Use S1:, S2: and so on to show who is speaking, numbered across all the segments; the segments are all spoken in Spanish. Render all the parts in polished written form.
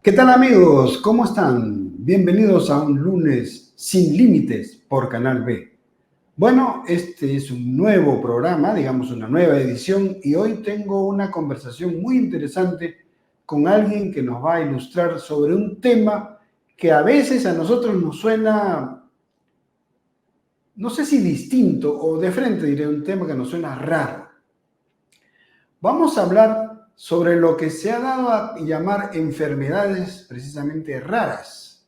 S1: ¿Qué tal amigos? ¿Cómo están? Bienvenidos a un lunes sin límites por Canal B. Bueno, este es un nuevo programa, digamos una nueva edición, y hoy tengo una conversación muy interesante con alguien que nos va a ilustrar sobre un tema que a veces a nosotros nos suena, no sé si distinto o de frente diré, un tema que nos suena raro. Vamos a hablar sobre lo que se ha dado a llamar enfermedades precisamente raras.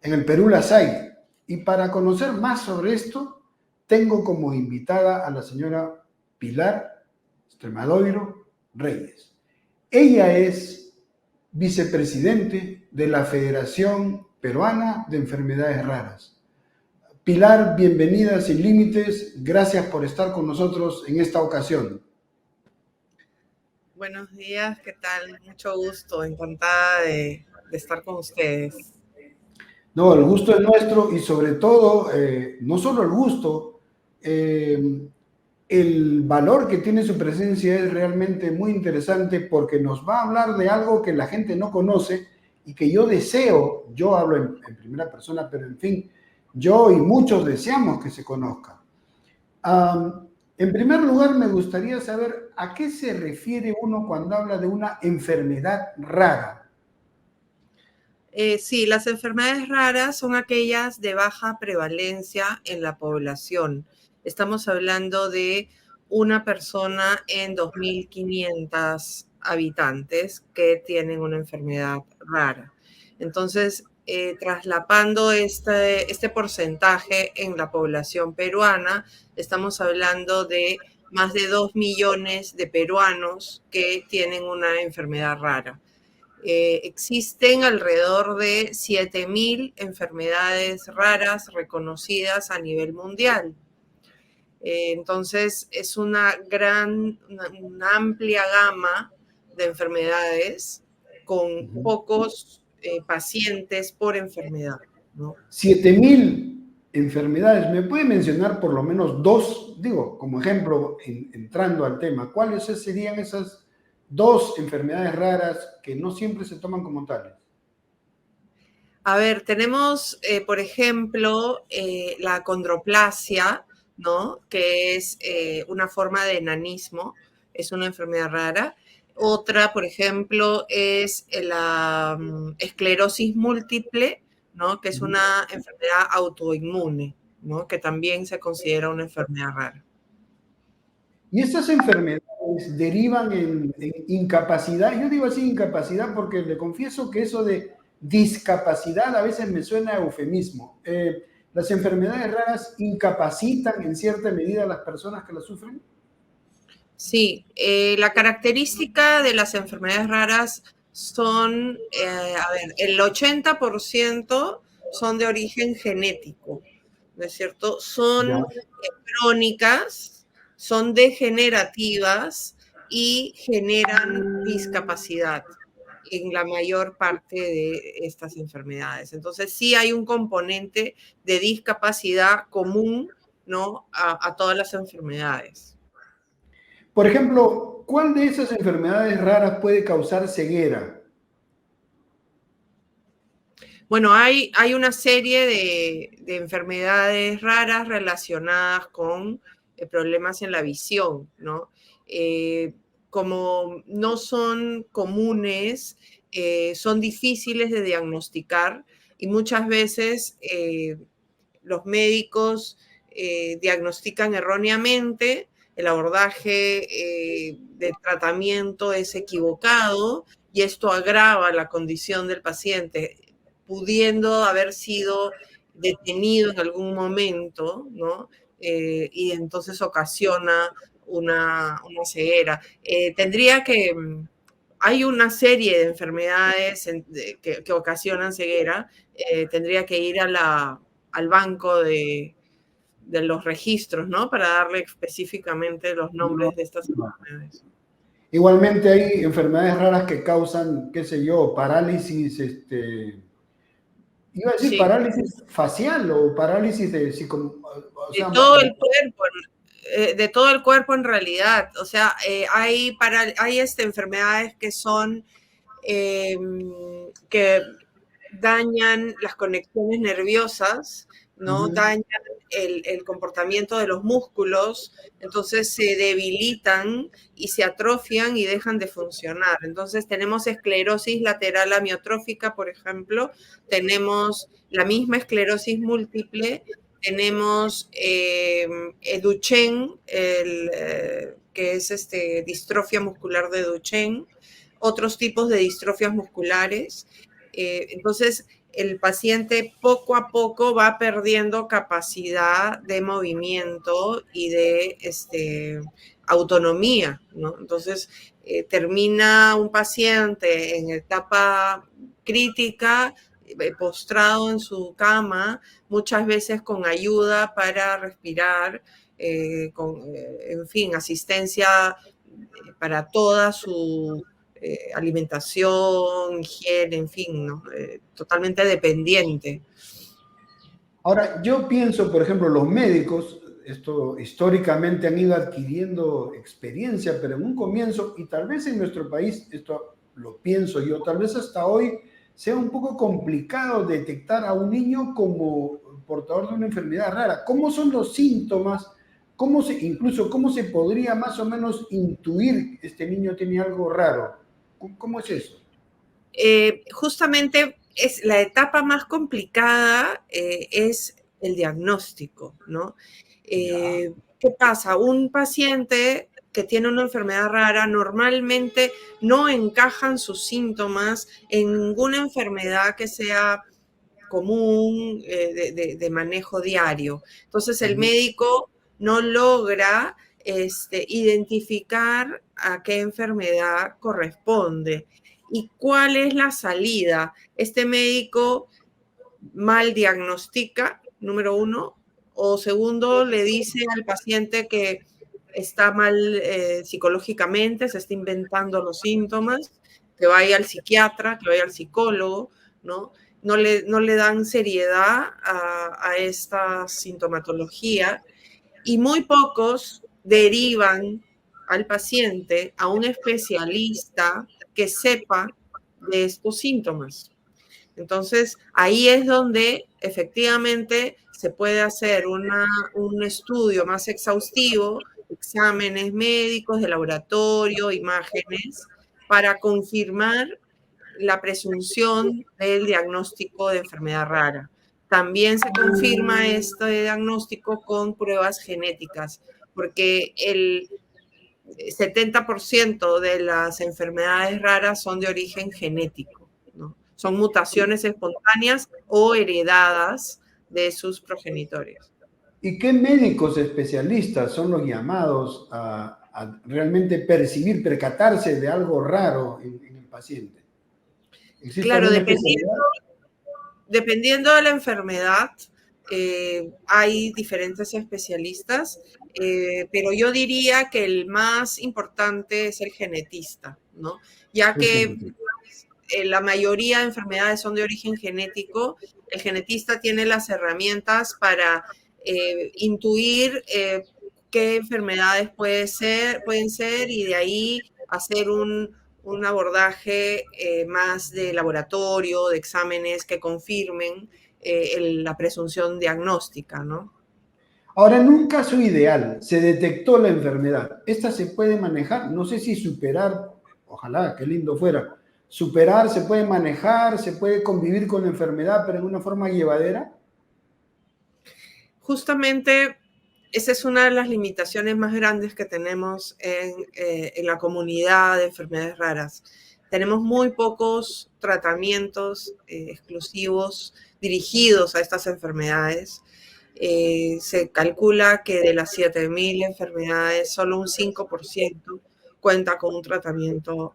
S1: En el Perú las hay. Y para conocer más sobre esto, tengo como invitada a la señora Pilar Stremadoiro Reyes. Ella es vicepresidente de la Federación Peruana de Enfermedades Raras. Pilar, bienvenida a Sin Límites. Gracias por estar con nosotros en esta ocasión.
S2: Buenos días, ¿qué tal? Mucho gusto, encantada de estar con ustedes.
S1: No, el gusto es nuestro y sobre todo, no solo el gusto, el valor que tiene su presencia es realmente muy interesante porque nos va a hablar de algo que la gente no conoce y que yo deseo, yo hablo en primera persona, pero en fin, yo y muchos deseamos que se conozca. En primer lugar, me gustaría saber a qué se refiere uno cuando habla de una enfermedad rara.
S2: Sí, las enfermedades raras son aquellas de baja prevalencia en la población. Estamos hablando de una persona en 2.500 habitantes que tienen una enfermedad rara. Entonces, traslapando este porcentaje en la población peruana, estamos hablando de más de 2 millones de peruanos que tienen una enfermedad rara. Existen alrededor de 7.000 enfermedades raras reconocidas a nivel mundial. Entonces, es una amplia gama de enfermedades con pocos pacientes por enfermedad, ¿no?
S1: 7.000 enfermedades. ¿Me puede mencionar por lo menos dos, digo, como ejemplo, entrando al tema, cuáles serían esas dos enfermedades raras que no siempre se toman como tales?
S2: A ver, tenemos, por ejemplo, la acondroplasia, ¿no? Que es una forma de enanismo, es una enfermedad rara. Otra, por ejemplo, es la esclerosis múltiple, ¿no? Que es una enfermedad autoinmune, ¿no? Que también se considera una enfermedad rara.
S1: Y estas enfermedades derivan en incapacidad. Yo digo así incapacidad porque le confieso que eso de discapacidad a veces me suena a eufemismo. ¿Las enfermedades raras incapacitan en cierta medida a las personas que las sufren?
S2: Sí, la característica de las enfermedades raras son, a ver, el 80% son de origen genético, ¿no es cierto?
S1: Ya.
S2: Son crónicas, son degenerativas y generan discapacidad en la mayor parte de estas enfermedades. Entonces, sí hay un componente de discapacidad común, ¿no? a todas las enfermedades.
S1: Por ejemplo, ¿cuál de esas enfermedades raras puede causar ceguera?
S2: Bueno, hay una serie de enfermedades raras relacionadas con problemas en la visión, ¿no? Como no son comunes, son difíciles de diagnosticar y muchas veces los médicos diagnostican erróneamente, el abordaje de tratamiento es equivocado y esto agrava la condición del paciente, pudiendo haber sido detenido en algún momento, ¿no? Y entonces ocasiona una ceguera. Tendría que... Hay una serie de enfermedades que ocasionan ceguera. Tendría que ir al banco de los registros, ¿no? Para darle específicamente los nombres de estas enfermedades.
S1: Igualmente hay enfermedades raras que causan, qué sé yo, parálisis, iba a decir
S2: Sí,
S1: parálisis facial o parálisis de o
S2: de
S1: sea,
S2: todo el cuerpo, de todo el cuerpo en realidad. O sea, hay enfermedades que son que dañan las conexiones nerviosas, ¿no?
S1: Ujú.
S2: Dañan el comportamiento de los músculos, entonces se debilitan y se atrofian y dejan de funcionar. Entonces tenemos esclerosis lateral amiotrófica, por ejemplo, tenemos la misma esclerosis múltiple, tenemos Duchenne, que es distrofia muscular de Duchenne, otros tipos de distrofias musculares. Entonces, el paciente poco a poco va perdiendo capacidad de movimiento y de autonomía, ¿no? Entonces, termina un paciente en etapa crítica, postrado en su cama, muchas veces con ayuda para respirar, en fin, asistencia para toda su alimentación, higiene, en fin, ¿no? Totalmente dependiente.
S1: Ahora, yo pienso, por ejemplo, los médicos, esto históricamente han ido adquiriendo experiencia, pero en un comienzo, y tal vez en nuestro país, esto lo pienso yo, tal vez hasta hoy sea un poco complicado detectar a un niño como portador de una enfermedad rara. ¿Cómo son los síntomas? Incluso cómo se podría más o menos intuir que este niño tiene algo raro? ¿Cómo es eso?
S2: Justamente es la etapa más complicada, es el diagnóstico, ¿no?
S1: Ya.
S2: ¿Qué pasa? Un paciente que tiene una enfermedad rara normalmente no encajan sus síntomas en ninguna enfermedad que sea común, de manejo diario. Entonces el
S1: Ujú.
S2: médico no logra identificar a qué enfermedad corresponde y cuál es la salida. Este médico mal diagnostica, número uno, o segundo, le dice al paciente que está mal psicológicamente, se está inventando los síntomas, que vaya al psiquiatra, que vaya al psicólogo, ¿no? No le dan seriedad a esta sintomatología y muy pocos derivan al paciente a un especialista que sepa de estos síntomas. Entonces, ahí es donde efectivamente se puede hacer un estudio más exhaustivo, exámenes médicos de laboratorio, imágenes, para confirmar la presunción del diagnóstico de enfermedad rara. También se confirma este diagnóstico con pruebas genéticas, porque el 70% de las enfermedades raras son de origen genético, ¿no? Son mutaciones espontáneas o heredadas de sus progenitores.
S1: ¿Y qué médicos especialistas son los llamados a realmente percibir, percatarse de algo raro en el paciente? ¿Existe
S2: Claro,
S1: alguna especialidad?
S2: dependiendo de la enfermedad, hay diferentes especialistas, pero yo diría que el más importante es el genetista, ¿no? Ya
S1: El
S2: que
S1: genético.
S2: la mayoría de enfermedades son de origen genético, el genetista tiene las herramientas para intuir qué enfermedades pueden ser y de ahí hacer un abordaje más de laboratorio, de exámenes que confirmen la presunción diagnóstica, ¿no?
S1: Ahora, en un caso ideal, se detectó la enfermedad. ¿Esta se puede manejar? No sé si superar, ojalá, qué lindo fuera. Superar, se puede manejar, se puede convivir con la enfermedad, pero en una forma llevadera.
S2: Justamente esa es una de las limitaciones más grandes que tenemos en la comunidad de enfermedades raras. Tenemos muy pocos tratamientos exclusivos dirigidos a estas enfermedades. Se calcula que de las 7.000 enfermedades, solo un 5% cuenta con un tratamiento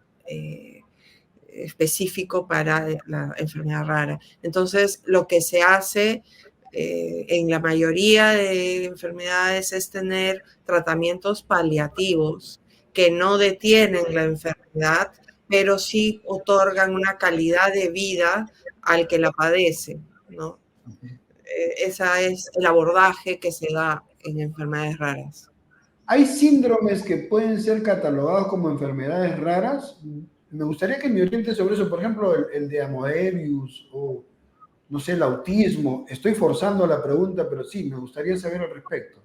S2: específico para la enfermedad rara. Entonces, lo que se hace en la mayoría de enfermedades es tener tratamientos paliativos que no detienen la enfermedad, pero sí otorgan una calidad de vida al que la padece, ¿no? Ese es el abordaje que se da en enfermedades raras.
S1: ¿Hay síndromes que pueden ser catalogados como enfermedades raras? Me gustaría que me oriente sobre eso, por ejemplo, el de Amoebius o, no sé, el autismo. Estoy forzando la pregunta, pero sí, me gustaría saber al respecto.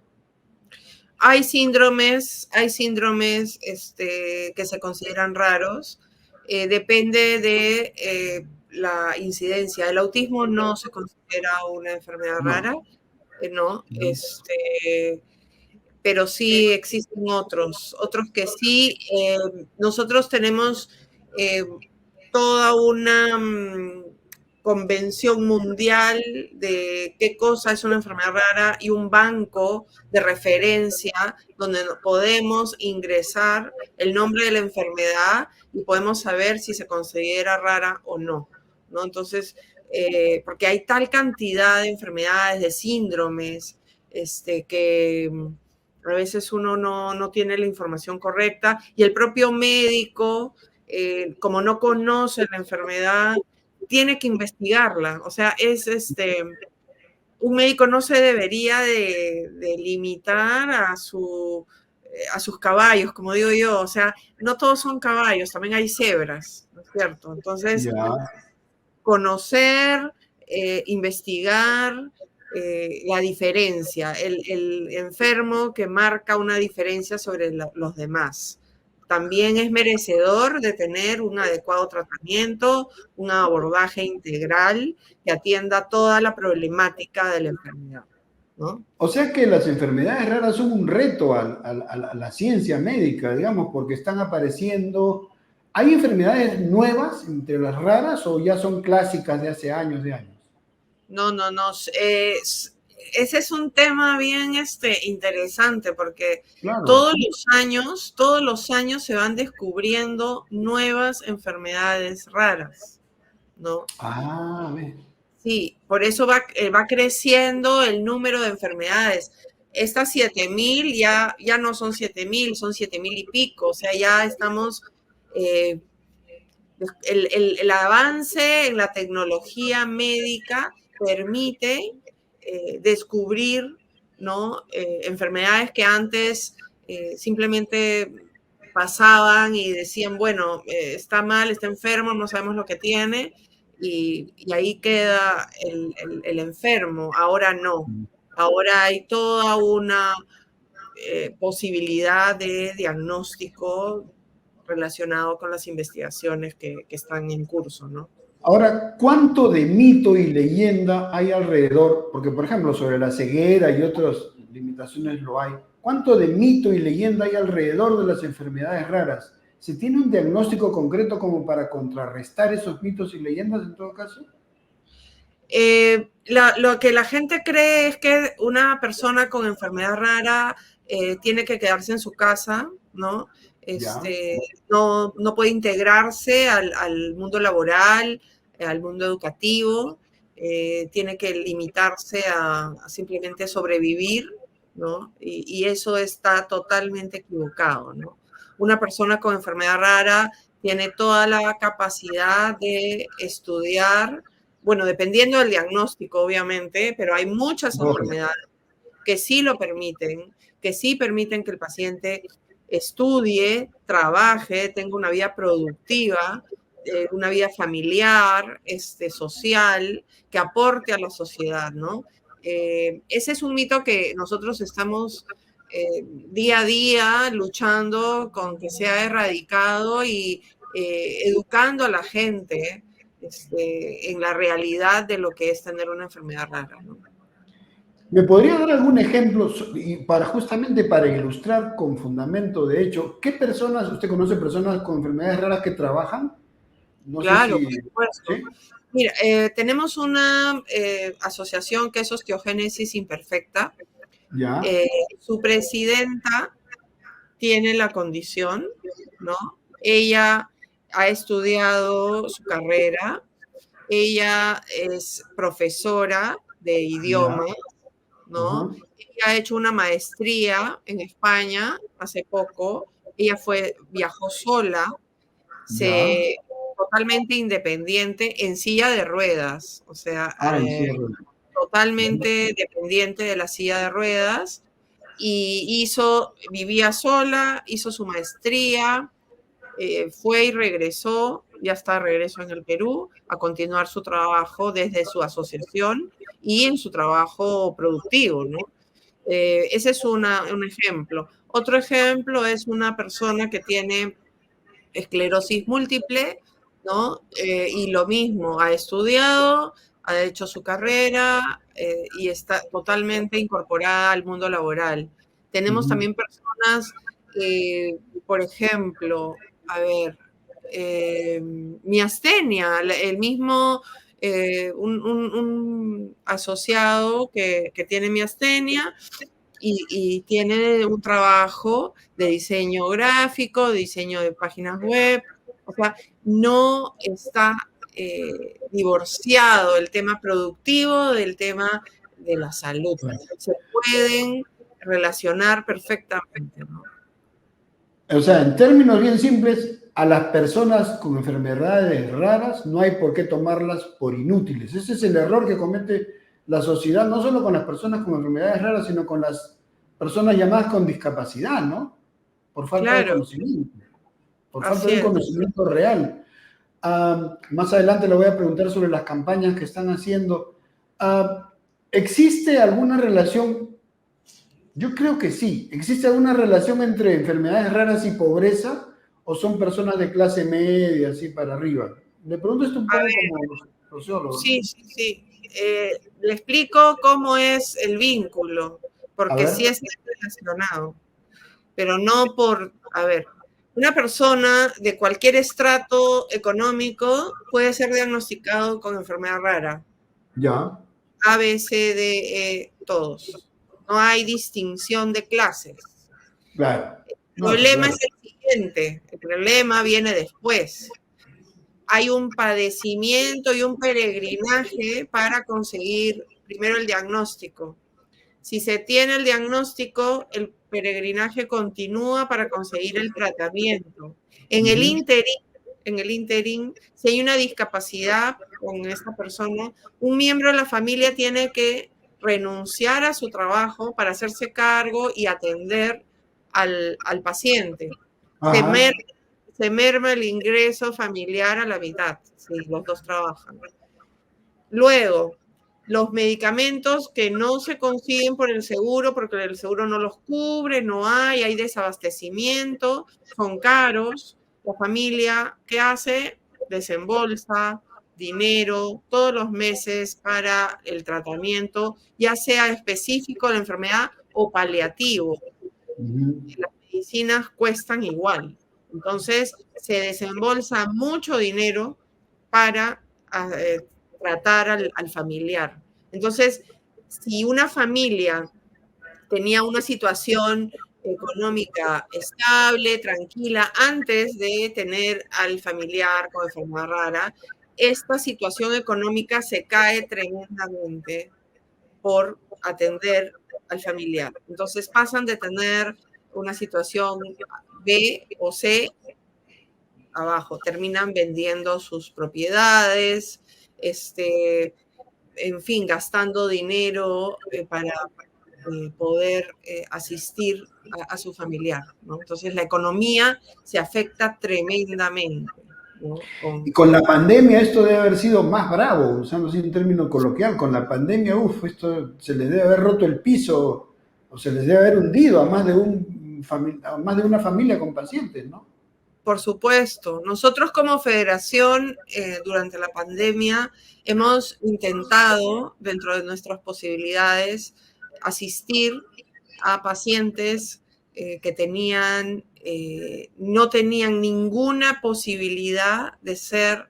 S2: Hay síndromes que se consideran raros. Depende de la incidencia. El autismo no se considera una enfermedad rara,
S1: No.
S2: ¿no?
S1: No.
S2: Pero sí existen otros que sí. Nosotros tenemos eh, toda una convención mundial de qué cosa es una enfermedad rara y un banco de referencia donde podemos ingresar el nombre de la enfermedad y podemos saber si se considera rara o no, ¿no? Entonces, porque hay tal cantidad de enfermedades, de síndromes, que a veces uno no tiene la información correcta y el propio médico, como no conoce la enfermedad, tiene que investigarla. O sea, un médico no se debería de limitar a sus caballos, como digo yo. O sea, no todos son caballos, también hay cebras, ¿no es cierto? Entonces,
S1: Ya.
S2: conocer, investigar la diferencia, el enfermo que marca una diferencia sobre los demás. También es merecedor de tener un adecuado tratamiento, un abordaje integral que atienda toda la problemática de la enfermedad, ¿no?
S1: O sea que las enfermedades raras son un reto a la ciencia médica, digamos, porque están apareciendo. ¿Hay enfermedades nuevas entre las raras o ya son clásicas de hace años de años?
S2: No, no, no. Ese es un tema bien interesante porque
S1: Claro.
S2: todos los años se van descubriendo nuevas enfermedades raras, ¿no?
S1: Ah, a ver.
S2: Sí, por eso va creciendo el número de enfermedades. Estas 7.000 ya no son 7.000, son 7.000 y pico. O sea, ya estamos, eh, el avance en la tecnología médica permite descubrir, ¿no? Enfermedades que antes simplemente pasaban y decían, bueno, está mal, está enfermo, no sabemos lo que tiene, y ahí queda el enfermo. Ahora no. Ahora hay toda una posibilidad de diagnóstico relacionado con las investigaciones que están en curso, ¿no?
S1: Ahora, ¿cuánto de mito y leyenda hay alrededor? Porque, por ejemplo, sobre la ceguera y otras limitaciones lo hay. ¿Cuánto de mito y leyenda hay alrededor de las enfermedades raras? ¿Se tiene un diagnóstico concreto como para contrarrestar esos mitos y leyendas en todo caso?
S2: Lo que la gente cree es que una persona con enfermedad rara tiene que quedarse en su casa, ¿no?
S1: Ya.
S2: No puede integrarse al mundo laboral, al mundo educativo, tiene que limitarse a simplemente sobrevivir, ¿no? Y eso está totalmente equivocado, ¿no? Una persona con enfermedad rara tiene toda la capacidad de estudiar, bueno, dependiendo del diagnóstico, obviamente, pero hay muchas
S1: Lógico.
S2: enfermedades que sí lo permiten, que sí permiten que el paciente estudie, trabaje, tenga una vida productiva, una vida familiar, social, que aporte a la sociedad, ¿no? Ese es un mito que nosotros estamos día a día luchando con que sea erradicado y educando a la gente en la realidad de lo que es tener una enfermedad rara, ¿no?
S1: ¿Me podría dar algún ejemplo para justamente para ilustrar con fundamento de hecho, qué personas, usted conoce personas con enfermedades raras que trabajan? No sé
S2: Claro, por
S1: si,
S2: supuesto.
S1: ¿sí?
S2: Mira, tenemos una asociación que es Osteogénesis Imperfecta.
S1: Ya.
S2: Eh, Su presidenta tiene la condición, ¿no? Ella ha estudiado su carrera, ella es profesora de
S1: Ya.
S2: idioma, ¿no?
S1: Ajá.
S2: Ella ha hecho una maestría en España hace poco, ella viajó sola,
S1: Ya.
S2: se totalmente independiente en silla de ruedas, o sea,
S1: Ah, en cierre.
S2: totalmente dependiente de la silla de ruedas y vivía sola, hizo su maestría, fue y regresó, ya está de regreso en el Perú, a continuar su trabajo desde su asociación y en su trabajo productivo, ¿no? Ese es un ejemplo. Otro ejemplo es una persona que tiene esclerosis múltiple, ¿no? Y lo mismo, ha estudiado, ha hecho su carrera y está totalmente incorporada al mundo laboral. Tenemos
S1: Ujú.
S2: también personas, por ejemplo, a ver, miastenia, el mismo, un asociado que tiene miastenia y tiene un trabajo de diseño gráfico, diseño de páginas web, o sea, no está divorciado el tema productivo del tema de la salud. Se pueden relacionar perfectamente, ¿no?
S1: O sea, en términos bien simples, a las personas con enfermedades raras no hay por qué tomarlas por inútiles. Ese es el error que comete la sociedad, no solo con las personas con enfermedades raras, sino con las personas llamadas con discapacidad, ¿no? Por falta de
S2: Claro,
S1: conocimiento, por falta
S2: así
S1: de un
S2: es.
S1: conocimiento real. Más adelante le voy a preguntar sobre las campañas que están haciendo. ¿Existe alguna relación? Yo creo que sí. ¿Existe alguna relación entre enfermedades raras y pobreza o son personas de clase media, así para arriba? Le pregunto esto un
S2: A
S1: poco
S2: ver,
S1: como sociólogo, ¿no?
S2: sí, sí, sí. Le explico cómo es el vínculo,
S1: A
S2: porque sí
S1: ver,
S2: está relacionado. Pero no por, a ver, una persona de cualquier estrato económico puede ser diagnosticado con enfermedad rara,
S1: ya,
S2: A, B, C, D, E, todos. No hay distinción de clases.
S1: claro.
S2: El
S1: No, está
S2: problema
S1: claro.
S2: es el siguiente, el problema viene después. Hay un padecimiento y un peregrinaje para conseguir primero el diagnóstico. Si se tiene el diagnóstico, el peregrinaje continúa para conseguir el tratamiento. En el
S1: Ujú,
S2: interín, en el interín, si hay una discapacidad con esta persona, un miembro de la familia tiene que renunciar a su trabajo para hacerse cargo y atender al paciente. Se, mer,
S1: ajá.
S2: se merma el ingreso familiar a la mitad, si los dos trabajan. Luego, los medicamentos que no se consiguen por el seguro, porque el seguro no los cubre, no hay desabastecimiento, son caros. La familia, ¿qué hace? Desembolsa dinero todos los meses para el tratamiento, ya sea específico de la enfermedad o paliativo.
S1: Ujú.
S2: Las medicinas cuestan igual. Entonces, se desembolsa mucho dinero para tratar al familiar. Entonces, si una familia tenía una situación económica estable, tranquila, antes de tener al familiar con enfermedad rara, esta situación económica se cae tremendamente por atender al familiar. Entonces pasan de tener una situación B o C abajo, terminan vendiendo sus propiedades, en fin, gastando dinero para poder asistir a su familiar, ¿no? Entonces la economía se afecta tremendamente, ¿no?
S1: Y con la pandemia esto debe haber sido más bravo, usando así un término coloquial. Con la pandemia, uff, esto se les debe haber roto el piso o se les debe haber hundido a más de, a más de una familia con pacientes, ¿no?
S2: Por supuesto, nosotros como federación durante la pandemia hemos intentado, dentro de nuestras posibilidades, asistir a pacientes que no tenían ninguna posibilidad de ser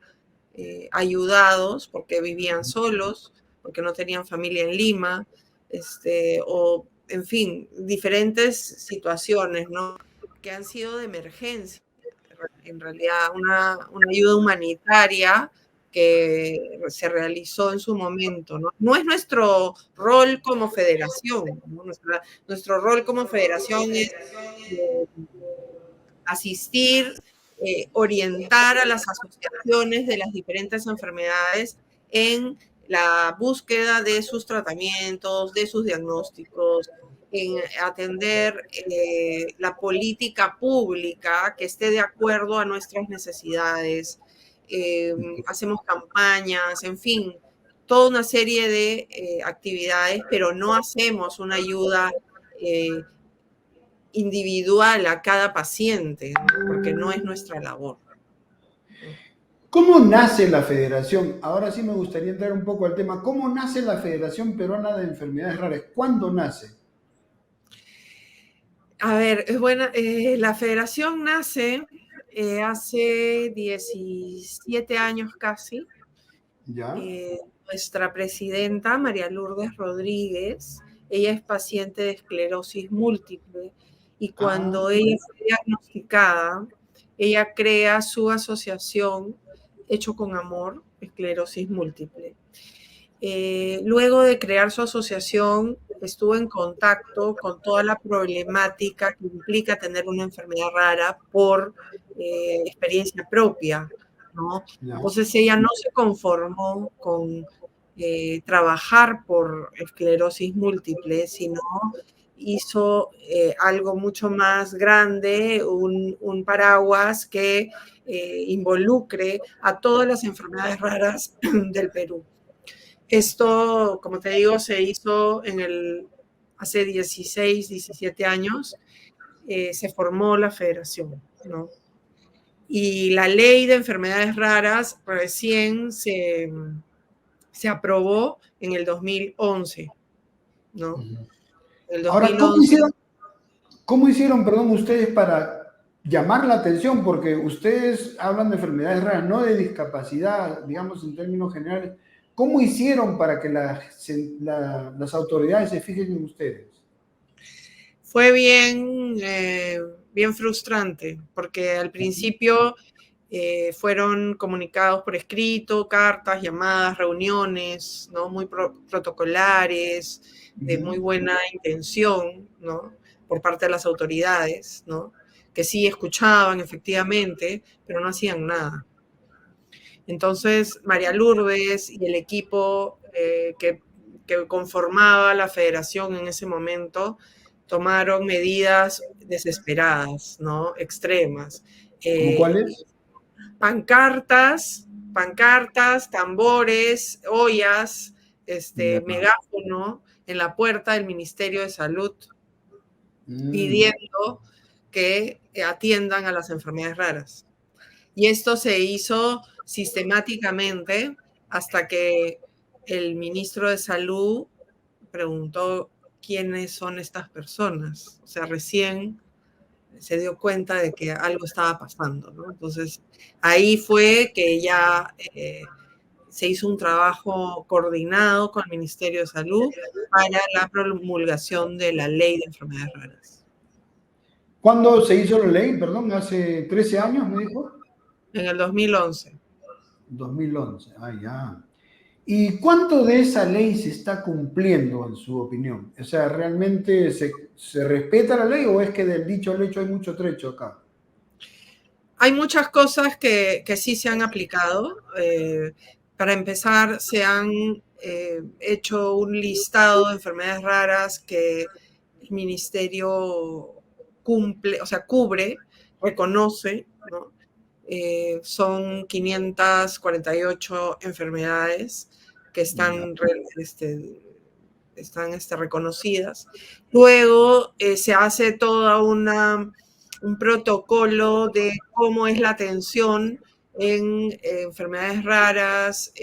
S2: ayudados porque vivían solos, porque no tenían familia en Lima, o en fin, diferentes situaciones, ¿no? Que han sido de emergencia en realidad una ayuda humanitaria que se realizó en su momento. No, no es nuestro rol como federación, ¿no? Nuestro rol como federación es eh, asistir, orientar a las asociaciones de las diferentes enfermedades en la búsqueda de sus tratamientos, de sus diagnósticos, en atender la política pública que esté de acuerdo a nuestras necesidades. Hacemos campañas, en fin, toda una serie de actividades, pero no hacemos una ayuda individual a cada paciente, ¿no? Porque no es nuestra labor.
S1: ¿Cómo nace la federación? Ahora sí me gustaría entrar un poco al tema. ¿Cómo nace la Federación Peruana de Enfermedades Raras? ¿Cuándo nace?
S2: A ver, es buena. La federación nace hace 17 años casi.
S1: ¿Ya?
S2: Nuestra presidenta, María Lourdes Rodríguez, ella es paciente de esclerosis múltiple y
S1: Ah,
S2: cuando ella fue diagnosticada, ella crea su asociación Hecho con Amor, Esclerosis Múltiple. Luego de crear su asociación, estuvo en contacto con toda la problemática que implica tener una enfermedad rara por experiencia propia, ¿no?
S1: ya.
S2: Entonces ella no se conformó con trabajar por esclerosis múltiple, sino hizo algo mucho más grande, un paraguas que involucre a todas las enfermedades raras del Perú. Esto, como te digo, se hizo hace 16, 17 años, se formó la federación, ¿no? Y la ley de enfermedades raras recién se aprobó en el 2011, ¿no? El
S1: Ahora,
S2: 2011.
S1: cómo hicieron, perdón, ustedes para llamar la atención? Porque ustedes hablan de enfermedades raras, no de discapacidad, digamos en términos generales. ¿Cómo hicieron para que las autoridades se fijen en ustedes?
S2: Fue bien frustrante, porque al principio fueron comunicados por escrito, cartas, llamadas, reuniones, ¿no? Muy protocolares, de muy buena intención, ¿no? Por parte de las autoridades, ¿no? Que sí escuchaban efectivamente, pero no hacían nada. Entonces, María Lourdes y el equipo que conformaba la federación en ese momento tomaron medidas desesperadas, ¿no? Extremas.
S1: ¿Cómo cuáles?
S2: Pancartas, tambores, ollas,
S1: Ya.
S2: megáfono en la puerta del Ministerio de Salud
S1: Mm.
S2: pidiendo que atiendan a las enfermedades raras. Y esto se hizo sistemáticamente hasta que el ministro de Salud preguntó quiénes son estas personas. O sea, recién se dio cuenta de que algo estaba pasando, ¿no? Entonces, ahí fue que ya se hizo un trabajo coordinado con el Ministerio de Salud para la promulgación de la ley de enfermedades raras.
S1: ¿Cuándo se hizo la ley? Perdón, hace 13 años, me dijo.
S2: En el 2011.
S1: 2011. Ah, ya. ¿Y cuánto de esa ley se está cumpliendo, en su opinión? O sea, ¿realmente se respeta la ley o es que del dicho al hecho hay mucho trecho acá?
S2: Hay muchas cosas que sí se han aplicado. Para empezar, se han hecho un listado de enfermedades raras que el ministerio cumple, o sea, cubre, reconoce, ¿no? Son 548 enfermedades que
S1: Ya.
S2: están reconocidas. Luego se hace toda un protocolo de cómo es la atención en enfermedades raras,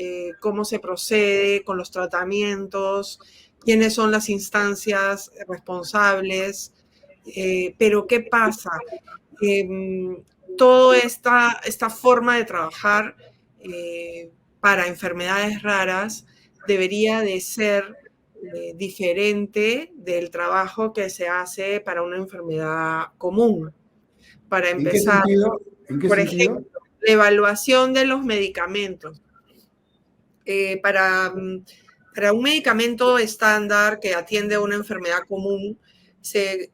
S2: cómo se procede con los tratamientos, quiénes son las instancias responsables. Pero ¿qué pasa? Toda esta forma de trabajar para enfermedades raras debería de ser diferente del trabajo que se hace para una enfermedad común. Para
S1: ¿En qué
S2: empezar,
S1: sentido? ¿En qué
S2: por
S1: sentido?
S2: ejemplo, la evaluación de los medicamentos. Para un medicamento estándar que atiende a una enfermedad común, se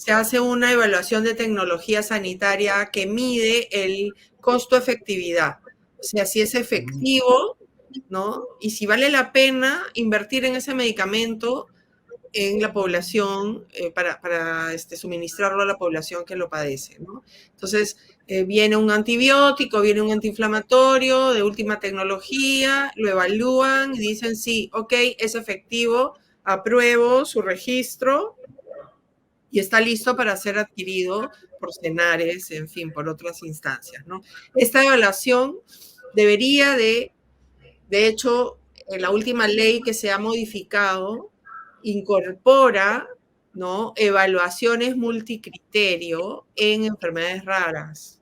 S2: hace una evaluación de tecnología sanitaria que mide el costo-efectividad. O sea, si es efectivo, ¿no? Y si vale la pena invertir en ese medicamento en la población para suministrarlo a la población que lo padece, ¿no? Entonces, viene un antibiótico, viene un antiinflamatorio de última tecnología, lo evalúan y dicen, sí, ok, es efectivo, apruebo su registro y está listo para ser adquirido por Senares, en fin, por otras instancias, ¿no? Esta evaluación debería de hecho, en la última ley que se ha modificado, incorpora, ¿no?, evaluaciones multicriterio en enfermedades raras,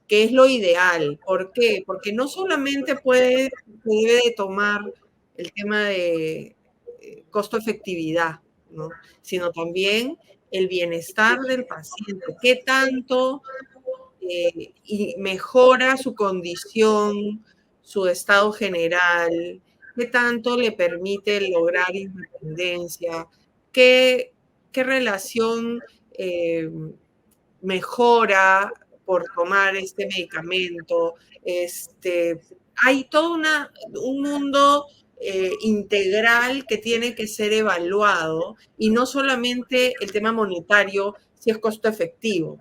S2: que es lo ideal. ¿Por qué? Porque no solamente se debe de tomar el tema de costo-efectividad, ¿no?, sino también el bienestar del paciente. ¿Qué tanto y mejora su condición, su estado general? ¿Qué tanto le permite lograr independencia? ¿Qué relación mejora por tomar este medicamento? Hay todo un mundo integral que tiene que ser evaluado y no solamente el tema monetario, si es costo efectivo.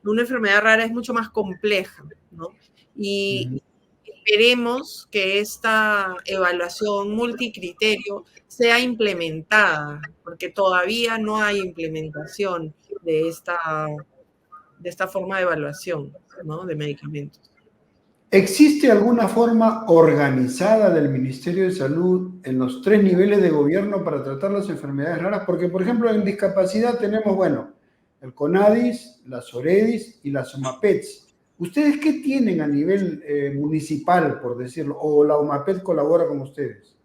S2: Una enfermedad rara es mucho más compleja, ¿no? Y esperemos que esta evaluación multicriterio sea implementada, porque todavía no hay implementación de esta forma de evaluación, ¿no?, de medicamentos.
S1: ¿Existe alguna forma organizada del Ministerio de Salud en los 3 niveles de gobierno para tratar las enfermedades raras? Porque, por ejemplo, en discapacidad tenemos, bueno, el CONADIS, la SOREDIS y la SOMAPETS. ¿Ustedes qué tienen a nivel municipal, por decirlo? ¿O la OMAPET colabora con ustedes?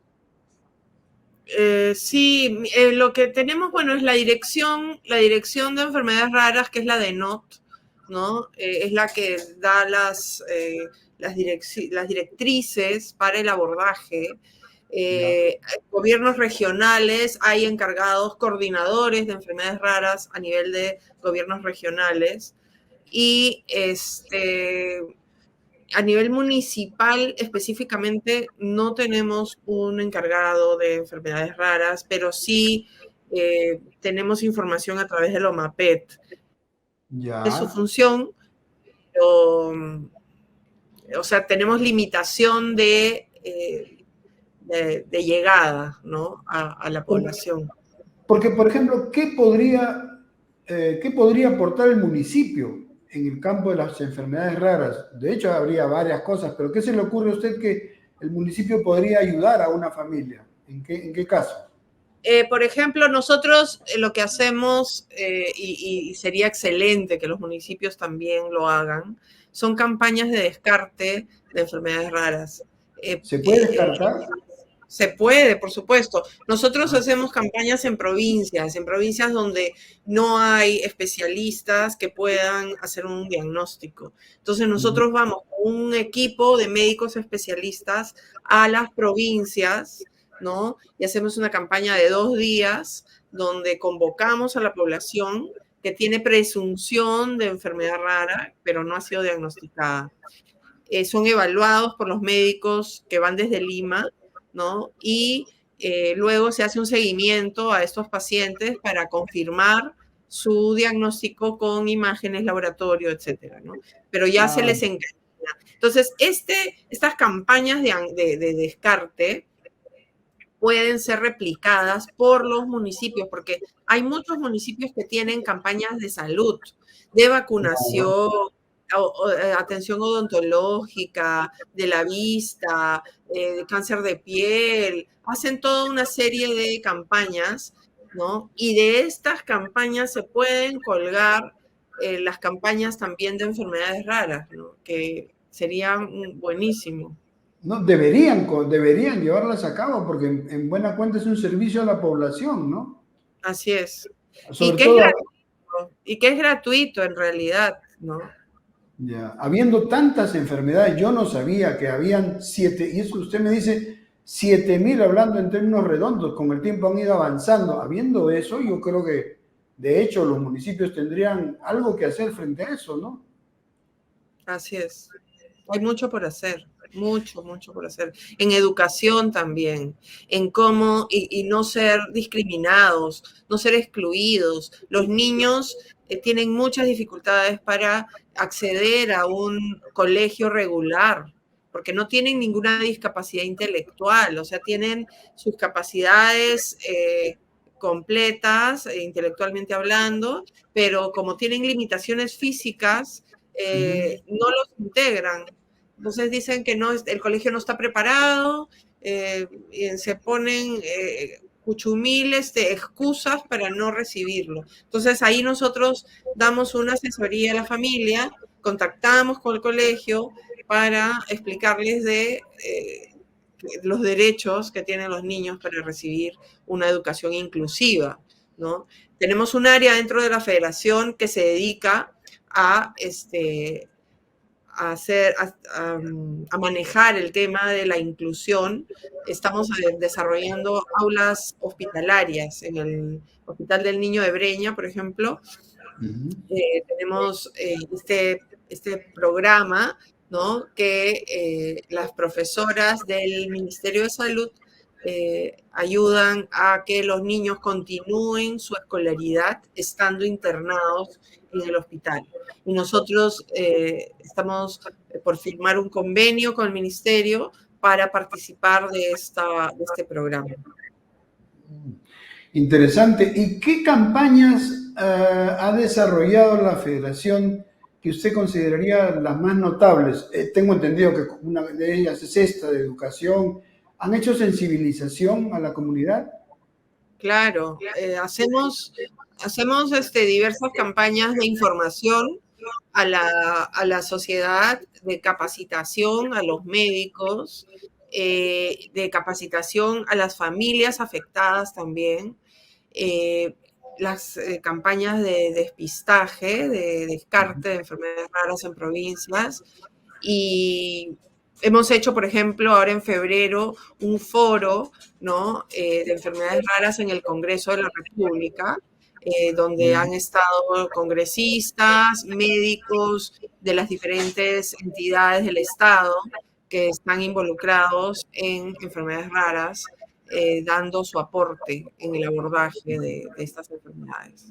S2: Sí, lo que tenemos, bueno, es la dirección de enfermedades raras, que es la de NOT, ¿no? Es la que da las directrices para el abordaje. Gobiernos regionales, hay encargados coordinadores de enfermedades raras a nivel de gobiernos regionales. Y a nivel municipal específicamente no tenemos un encargado de enfermedades raras, pero sí tenemos información a través del OMAPET. Es su
S1: Ya.
S2: función, pero, o sea, tenemos limitación de llegada, ¿no?, a la población.
S1: Porque, por ejemplo, ¿qué podría aportar el municipio en el campo de las enfermedades raras? De hecho, habría varias cosas, pero ¿qué se le ocurre a usted que el municipio podría ayudar a una familia? ¿En qué caso?
S2: Por ejemplo, nosotros lo que hacemos, y sería excelente que los municipios también lo hagan, son campañas de descarte de enfermedades raras.
S1: ¿Se puede descartar?
S2: Se puede, por supuesto. Nosotros hacemos campañas en provincias donde no hay especialistas que puedan hacer un diagnóstico. Entonces nosotros vamos con un equipo de médicos especialistas a las provincias, ¿no? Y hacemos una campaña de 2 días donde convocamos a la población que tiene presunción de enfermedad rara, pero no ha sido diagnosticada. Son evaluados por los médicos que van desde Lima, ¿no? Y luego se hace un seguimiento a estos pacientes para confirmar su diagnóstico con imágenes, laboratorio, etcétera, ¿no? Pero ya se les encamina. Entonces, estas campañas de descarte pueden ser replicadas por los municipios, porque hay muchos municipios que tienen campañas de salud, de vacunación, atención odontológica, de la vista, de cáncer de piel, hacen toda una serie de campañas, ¿no? Y de estas campañas se pueden colgar las campañas también de enfermedades raras, ¿no?, que serían buenísimo.
S1: No, deberían llevarlas a cabo porque en buena cuenta es un servicio a la población, ¿no?
S2: Así es. Y
S1: Sobre
S2: que es
S1: todo,
S2: gratuito, en realidad, ¿no?
S1: ya, habiendo tantas enfermedades, yo no sabía que habían 7, y eso usted me dice 7.000 hablando en términos redondos, con el tiempo han ido avanzando. Habiendo eso, yo creo que de hecho los municipios tendrían algo que hacer frente a eso, ¿no?
S2: Así es. Hay mucho por hacer. mucho, mucho por hacer. En educación también, en cómo y no ser discriminados, no ser excluidos. Los niños tienen muchas dificultades para acceder a un colegio regular, porque no tienen ninguna discapacidad intelectual, o sea, tienen sus capacidades completas, intelectualmente hablando, pero como tienen limitaciones físicas, no los integran. Entonces dicen que no, el colegio no está preparado, y se ponen cuchumiles de excusas para no recibirlo. Entonces ahí nosotros damos una asesoría a la familia, contactamos con el colegio para explicarles de los derechos que tienen los niños para recibir una educación inclusiva, ¿no? Tenemos un área dentro de la federación que se dedica a, a manejar el tema de la inclusión. Estamos desarrollando aulas hospitalarias en el Hospital del Niño de Breña, por ejemplo. Tenemos este programa, ¿no? Que las profesoras del Ministerio de Salud ayudan a que los niños continúen su escolaridad estando internados en el hospital. Y nosotros estamos por firmar un convenio con el Ministerio para participar de este programa.
S1: Interesante. ¿Y qué campañas ha desarrollado la federación que usted consideraría las más notables? Tengo entendido que una de ellas es esta, de educación. ¿Han hecho sensibilización a la comunidad?
S2: Claro, hacemos diversas campañas de información a la sociedad, de capacitación a los médicos, de capacitación a las familias afectadas también, las campañas de despistaje, de descarte de enfermedades raras en provincias. Y hemos hecho, por ejemplo, ahora en febrero, un foro, ¿no? De enfermedades raras en el Congreso de la República, donde han estado congresistas, médicos de las diferentes entidades del Estado que están involucrados en enfermedades raras, dando su aporte en el abordaje de estas enfermedades.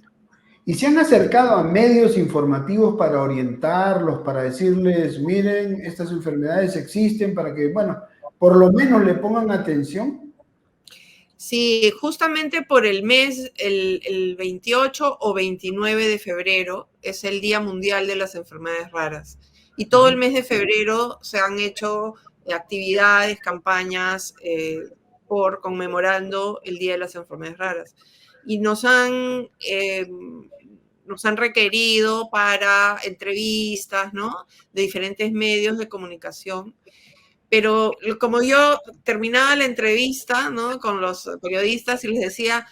S1: ¿Y se han acercado a medios informativos para orientarlos, para decirles, miren, estas enfermedades existen, para que, bueno, por lo menos le pongan atención?
S2: Sí, justamente por el mes, el 28 o 29 de febrero es el Día Mundial de las Enfermedades Raras. Y todo el mes de febrero se han hecho actividades, campañas por conmemorando el Día de las Enfermedades Raras. Y nos han requerido para entrevistas, ¿no? De diferentes medios de comunicación. Pero como yo terminaba la entrevista, ¿no? Con los periodistas y les decía,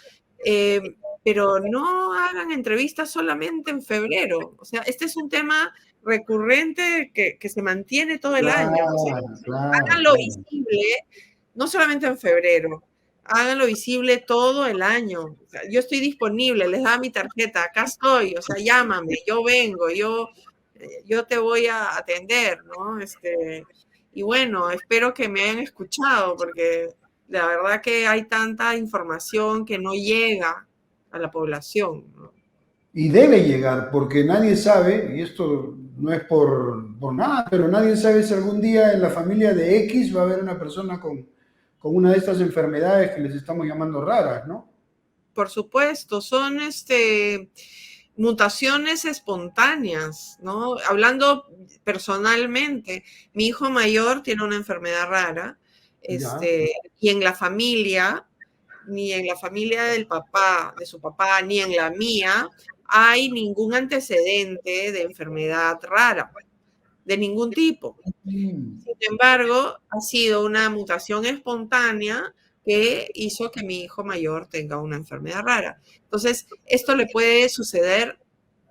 S2: pero no hagan entrevistas solamente en febrero. O sea, este es un tema recurrente que se mantiene todo el año. O sea, háganlo visible, no solamente en febrero, háganlo visible todo el año. O sea, yo estoy disponible, les da mi tarjeta, acá estoy, o sea, llámame, yo vengo, yo te voy a atender, ¿no? Y bueno, espero que me hayan escuchado, porque la verdad que hay tanta información que no llega a la población, ¿no?
S1: Y debe llegar, porque nadie sabe, y esto no es por nada, pero nadie sabe si algún día en la familia de X va a haber una persona con una de estas enfermedades que les estamos llamando raras, ¿no?
S2: Por supuesto, son mutaciones espontáneas, ¿no? Hablando personalmente, mi hijo mayor tiene una enfermedad rara, y en la familia, ni en la familia del papá, de su papá, ni en la mía, hay ningún antecedente de enfermedad rara, de ningún tipo. Sin embargo, ha sido una mutación espontánea que hizo que mi hijo mayor tenga una enfermedad rara. Entonces, esto le puede suceder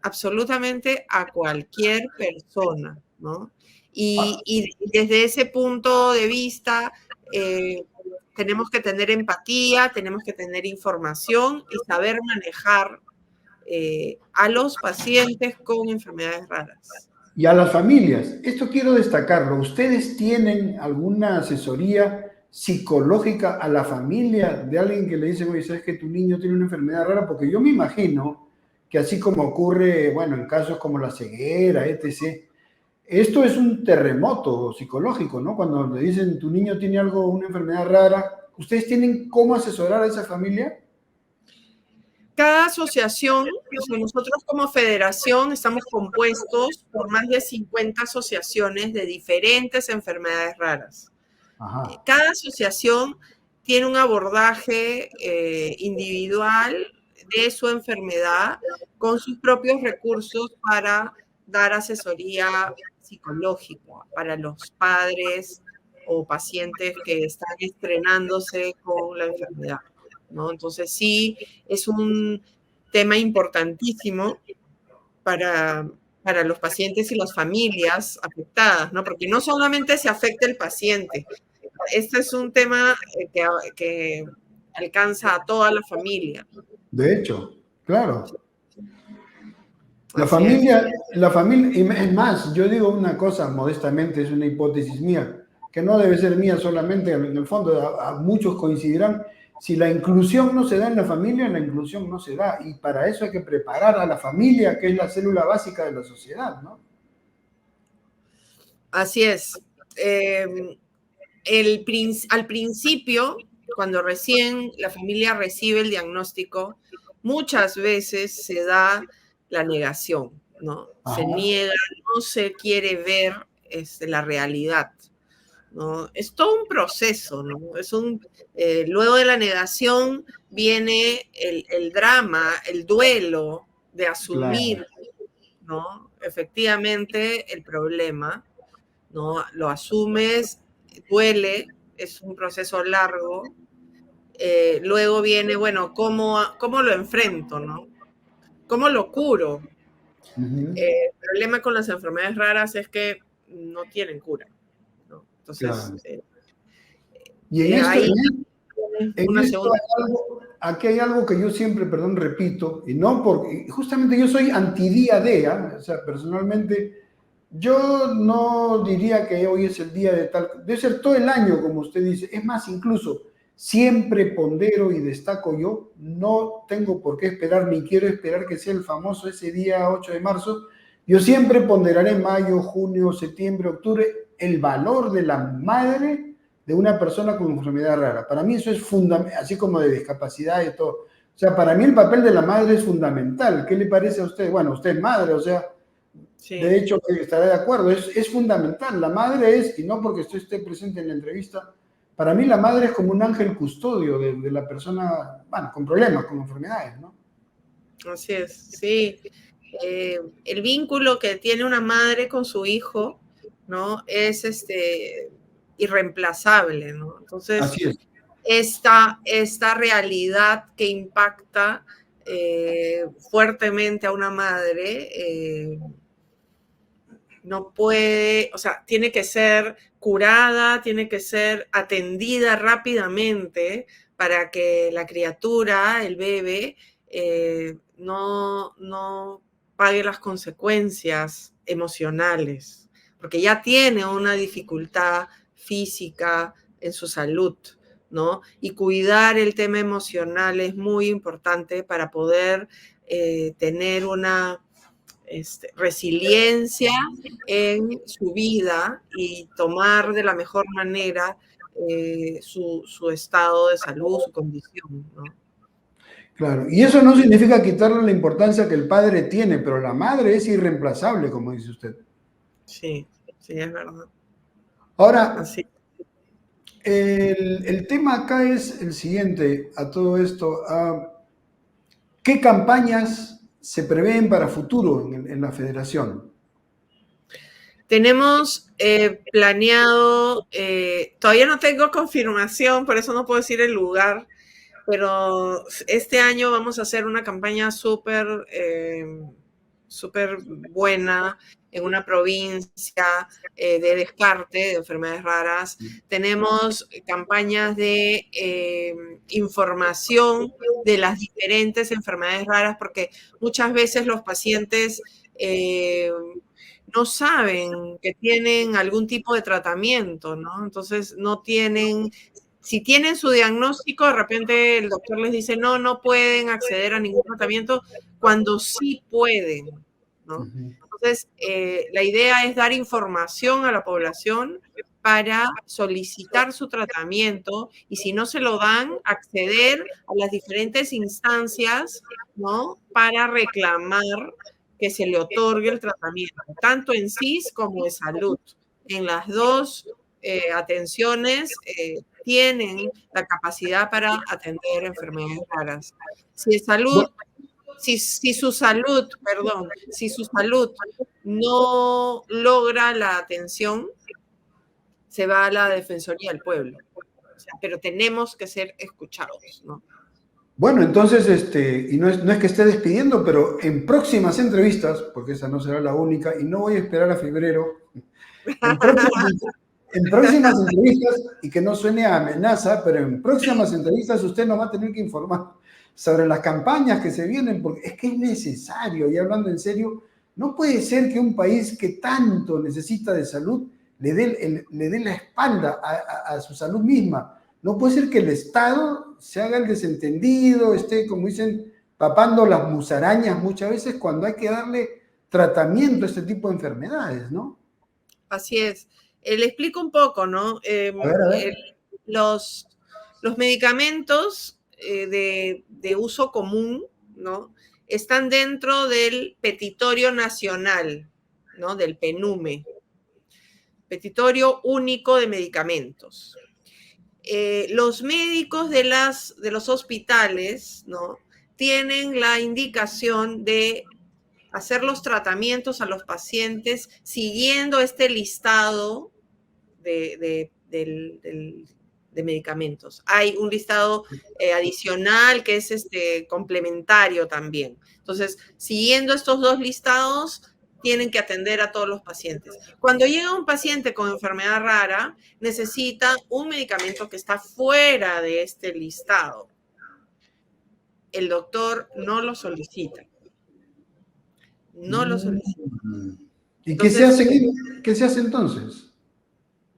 S2: absolutamente a cualquier persona, ¿no? Y desde ese punto de vista, tenemos que tener empatía, tenemos que tener información y saber manejar a los pacientes con enfermedades raras.
S1: Y a las familias, esto quiero destacarlo, ¿ustedes tienen alguna asesoría psicológica a la familia de alguien que le dicen, oye, sabes que tu niño tiene una enfermedad rara? Porque yo me imagino que así como ocurre, bueno, en casos como la ceguera, etc., esto es un terremoto psicológico, ¿no? Cuando le dicen, tu niño tiene algo, una enfermedad rara, ¿ustedes tienen cómo asesorar a esa familia?
S2: Cada asociación, o sea, nosotros como federación estamos compuestos por más de 50 asociaciones de diferentes enfermedades raras.
S1: Ajá,
S2: Cada asociación tiene un abordaje individual de su enfermedad con sus propios recursos para dar asesoría psicológica para los padres o pacientes que están estrenándose con la enfermedad, ¿no? Entonces sí, es un tema importantísimo para los pacientes y las familias afectadas, ¿no? Porque no solamente se afecta el paciente, este es un tema que alcanza a toda la familia.
S1: de hecho, claro.
S2: Así es.
S1: La familia, y es más, yo digo una cosa modestamente, es una hipótesis mía, que no debe ser mía solamente, en el fondo a muchos coincidirán, si la inclusión no se da en la familia, la inclusión no se da, y para eso hay que preparar a la familia, que es la célula básica de la sociedad, ¿no?
S2: Así es. Al principio, cuando recién la familia recibe el diagnóstico, muchas veces se da la negación, ¿no? Se
S1: Ajá,
S2: niega, no se quiere ver la realidad, ¿no? Es todo un proceso, ¿no? Luego de la negación viene el drama, el duelo de
S1: claro.
S2: asumir, ¿no? Efectivamente el problema, ¿no? Lo asumes, duele, es un proceso largo. Luego viene, bueno, ¿cómo lo enfrento, ¿no? ¿Cómo lo curo?
S1: Ujú,
S2: El problema con las enfermedades raras es que no tienen cura, ¿no? Entonces,
S1: claro. Y en esto,
S2: ahí
S1: En
S2: una
S1: esto
S2: segunda.
S1: hay algo, aquí hay algo que yo siempre, perdón, repito, y no porque, justamente yo soy anti-día de, ¿ah? O sea, personalmente, yo no diría que hoy es el día de tal, debe ser todo el año, como usted dice, es más, incluso, siempre pondero y destaco yo, no tengo por qué esperar, ni quiero esperar que sea el famoso ese día 8 de marzo, yo siempre ponderaré mayo, junio, septiembre, octubre, el valor de la madre de una persona con enfermedad rara. Para mí eso es fundamental, así como de discapacidad y todo. O sea, para mí el papel de la madre es fundamental. ¿Qué le parece a usted? Bueno, usted es madre, o sea, de
S2: Sí,
S1: hecho estará de acuerdo, es fundamental. La madre es, y no porque usted esté presente en la entrevista, para mí la madre es como un ángel custodio de la persona, bueno, con problemas, con enfermedades, ¿no?
S2: así es, sí. El vínculo que tiene una madre con su hijo, ¿no? Es irreemplazable, ¿no? Entonces,
S1: Así es.
S2: esta realidad que impacta fuertemente a una madre no puede, o sea, tiene que ser curada, tiene que ser atendida rápidamente para que la criatura, el bebé, no pague las consecuencias emocionales, porque ya tiene una dificultad física en su salud, ¿no? Y cuidar el tema emocional es muy importante para poder tener una resiliencia en su vida y tomar de la mejor manera su estado de salud, su condición, ¿no?
S1: Claro, y eso no significa quitarle la importancia que el padre tiene, pero la madre es irreemplazable, como dice usted.
S2: Sí, sí, es verdad.
S1: Ahora,
S2: Así.
S1: el tema acá es el siguiente a todo esto. ¿Qué campañas se prevén para futuro en la federación?
S2: Tenemos planeado, todavía no tengo confirmación, por eso no puedo decir el lugar, pero este año vamos a hacer una campaña súper buena en una provincia de descarte de enfermedades raras. Tenemos campañas de información de las diferentes enfermedades raras, porque muchas veces los pacientes no saben que tienen algún tipo de tratamiento, ¿no? Entonces no tienen, si tienen su diagnóstico, de repente el doctor les dice, no, no pueden acceder a ningún tratamiento, cuando sí pueden, ¿no?
S1: Ujú.
S2: Entonces, la idea es dar información a la población para solicitar su tratamiento y si no se lo dan, acceder a las diferentes instancias, ¿no? Para reclamar que se le otorgue el tratamiento, tanto en CIS como en salud. En las dos atenciones tienen la capacidad para atender enfermedades raras. Si es salud, si su salud, perdón, si su salud no logra la atención, se va a la Defensoría del Pueblo. O sea, pero tenemos que ser escuchados, ¿no?
S1: Bueno, entonces, y no es que esté despidiendo, pero en próximas entrevistas, porque esa no será la única, y no voy a esperar a febrero, en próximas entrevistas, y que no suene a amenaza, pero en próximas entrevistas usted nos va a tener que informar sobre las campañas que se vienen, porque es que es necesario, y hablando en serio, no puede ser que un país que tanto necesita de salud le dé la espalda a su salud misma. No puede ser que el Estado se haga el desentendido, esté, como dicen, papando las musarañas muchas veces cuando hay que darle tratamiento a este tipo de enfermedades, ¿no?
S2: Así es. Le explico un poco, ¿no?
S1: A ver, a ver.
S2: Los, los medicamentos de uso común, ¿no? Están dentro del Petitorio Nacional, ¿no? Del PENUME, Petitorio Único de Medicamentos. Los médicos de los hospitales, ¿no? Tienen la indicación de hacer los tratamientos a los pacientes siguiendo este listado de medicamentos. Hay un listado adicional que es complementario también. Entonces, siguiendo estos dos listados, tienen que atender a todos los pacientes. Cuando llega un paciente con enfermedad rara, necesita un medicamento que está fuera de este listado. El doctor no lo solicita. No lo solicita.
S1: ¿Y
S2: Entonces,
S1: qué se hace entonces?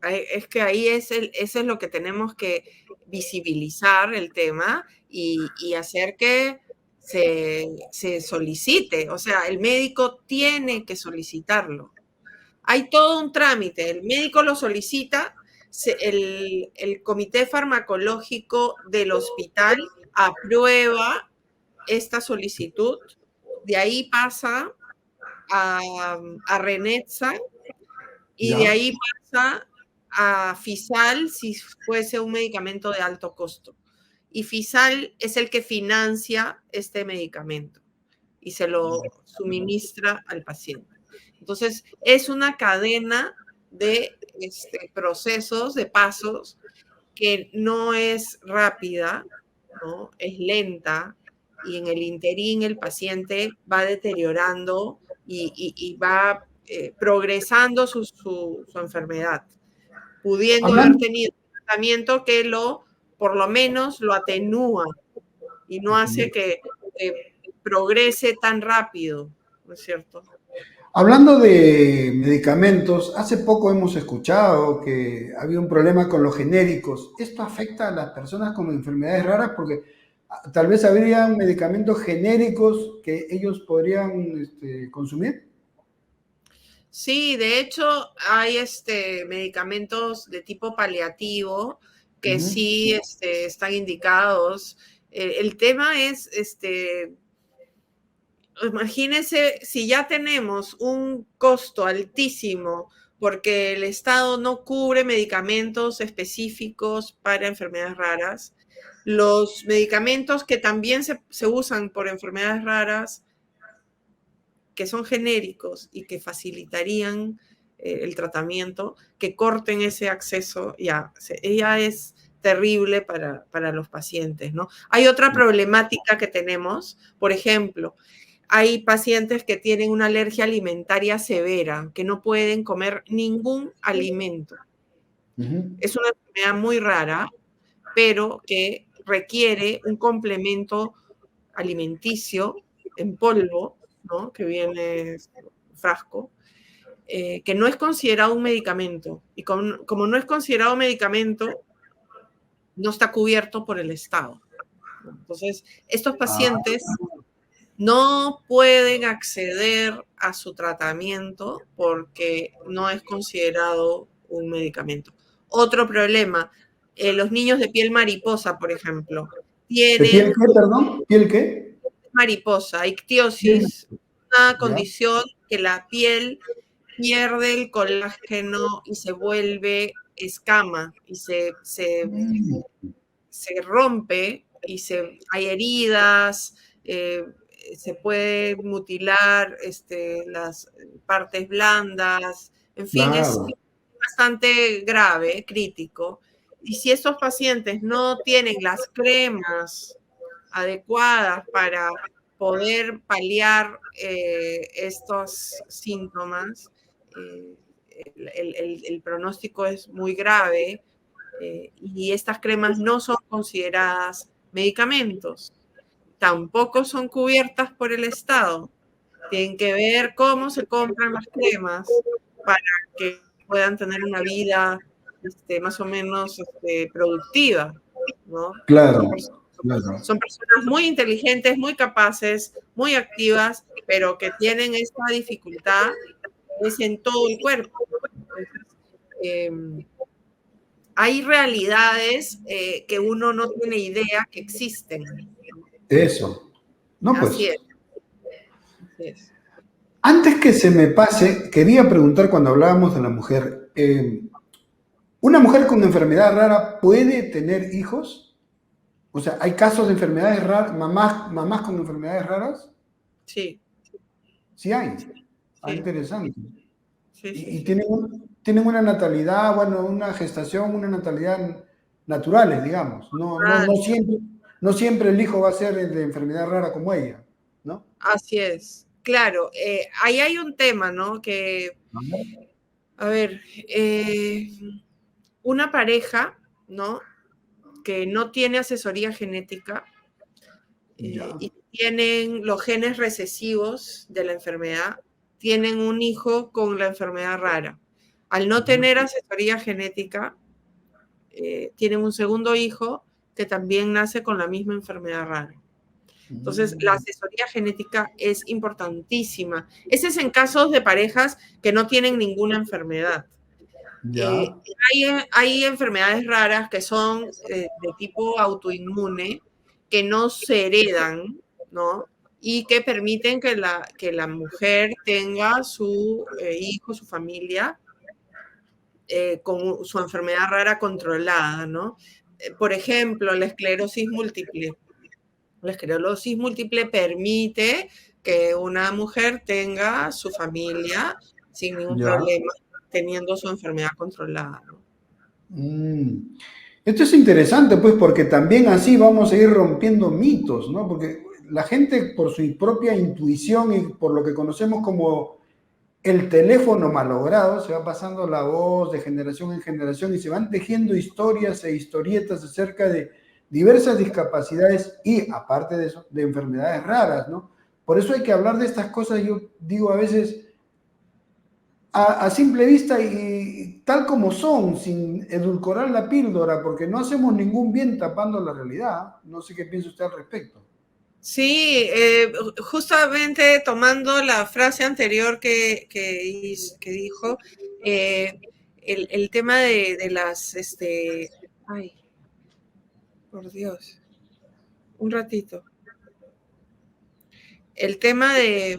S2: es que ahí eso es lo que tenemos que visibilizar el tema y hacer que se solicite. O sea, el médico tiene que solicitarlo. Hay todo un trámite. El médico lo solicita, el comité farmacológico del hospital aprueba esta solicitud, de ahí pasa a Renetza y de
S1: Ya.
S2: ahí pasa a FISAL si fuese un medicamento de alto costo. Y FISAL es el que financia este medicamento y se lo suministra al paciente. Entonces, es una cadena de procesos, de pasos, que no es rápida, ¿no? Es lenta y en el interín el paciente va deteriorando y va progresando su enfermedad, pudiendo haber
S1: Hablando,
S2: tenido un tratamiento que por lo menos lo atenúa y no hace que progrese tan rápido, ¿no es cierto?
S1: hablando de medicamentos, hace poco hemos escuchado que había un problema con los genéricos. ¿Esto afecta a las personas con enfermedades raras? Porque tal vez habrían medicamentos genéricos que ellos podrían consumir.
S2: Sí, de hecho hay medicamentos de tipo paliativo que
S1: Ujú.
S2: sí están indicados. El tema es, imagínense si ya tenemos un costo altísimo porque el Estado no cubre medicamentos específicos para enfermedades raras, los medicamentos que también se usan por enfermedades raras que son genéricos y que facilitarían el tratamiento, que corten ese acceso, ya es terrible para los pacientes, ¿no? Hay otra problemática que tenemos, por ejemplo, hay pacientes que tienen una alergia alimentaria severa, que no pueden comer ningún alimento.
S1: Ujú.
S2: Es una enfermedad muy rara, pero que requiere un complemento alimenticio en polvo, ¿no? Que viene frasco, que no es considerado un medicamento. Y como no es considerado medicamento, no está cubierto por el Estado. Entonces, estos pacientes no pueden acceder a su tratamiento porque no es considerado un medicamento. Otro problema, los niños de piel mariposa, por ejemplo,
S1: ¿De piel
S2: tienen
S1: qué, perdón? ¿Piel qué?
S2: mariposa,
S1: Piel,
S2: ictiosis, una
S1: ya.
S2: condición que la piel pierde el colágeno y se vuelve escama y
S1: Mm,
S2: se rompe y hay heridas, se puede mutilar las partes blandas, en fin, es
S1: claro,
S2: bastante grave, crítico. Y si estos pacientes no tienen las cremas adecuadas para poder paliar estos síntomas, eh, el pronóstico es muy grave y estas cremas no son consideradas medicamentos, tampoco son cubiertas por el Estado. Tienen que ver cómo se compran las cremas para que puedan tener una vida más o menos productiva, ¿no?
S1: claro,
S2: Son,
S1: claro.
S2: son personas muy inteligentes, muy capaces, muy activas, pero que tienen esta dificultad es en todo el cuerpo. Entonces, eh, hay realidades que uno no tiene idea que existen.
S1: Eso. No,
S2: Así
S1: pues.
S2: es, así es.
S1: Antes que se me pase, quería preguntar cuando hablábamos de la mujer, ¿una mujer con enfermedad rara puede tener hijos? O sea, ¿hay casos de enfermedades raras, mamás con enfermedades raras?
S2: Sí,
S1: Sí hay. Ah,
S2: sí,
S1: interesante.
S2: sí, sí,
S1: Y
S2: sí.
S1: tienen una natalidad, bueno, una gestación, una natalidad naturales, digamos.
S2: Ah,
S1: No siempre el hijo va a ser de enfermedad rara como ella, ¿no?
S2: así es. Claro, ahí hay un tema, ¿no? A ver, una pareja, ¿no? Que no tiene asesoría genética
S1: Ya.
S2: y tienen los genes recesivos de la enfermedad, tienen un hijo con la enfermedad rara. Al no
S1: Ujú.
S2: tener asesoría genética, tienen un segundo hijo que también nace con la misma enfermedad rara. Entonces, la
S1: Mm,
S2: asesoría genética es importantísima. Ese es en casos de parejas que no tienen ninguna enfermedad.
S1: ya.
S2: Hay enfermedades raras que son de tipo autoinmune, que no se heredan, ¿no? Y que permiten que la mujer tenga su hijo, su familia, con su enfermedad rara controlada, ¿no? Por ejemplo, la esclerosis múltiple. La esclerosis múltiple permite que una mujer tenga su familia sin ningún
S1: Ya.
S2: problema, teniendo su enfermedad controlada, ¿no?
S1: Mm. Esto es interesante, pues, porque también así vamos a ir rompiendo mitos, ¿no? Porque la gente, por su propia intuición y por lo que conocemos como el teléfono malogrado, se va pasando la voz de generación en generación y se van tejiendo historias e historietas acerca de diversas discapacidades y, aparte de eso, de enfermedades raras, ¿no? Por eso hay que hablar de estas cosas, yo digo a veces, a simple vista y tal como son, sin edulcorar la píldora, porque no hacemos ningún bien tapando la realidad. No sé qué piensa usted al respecto.
S2: Sí, justamente tomando la frase anterior que dijo, eh, el tema de las, ay, por Dios, un ratito. El tema de,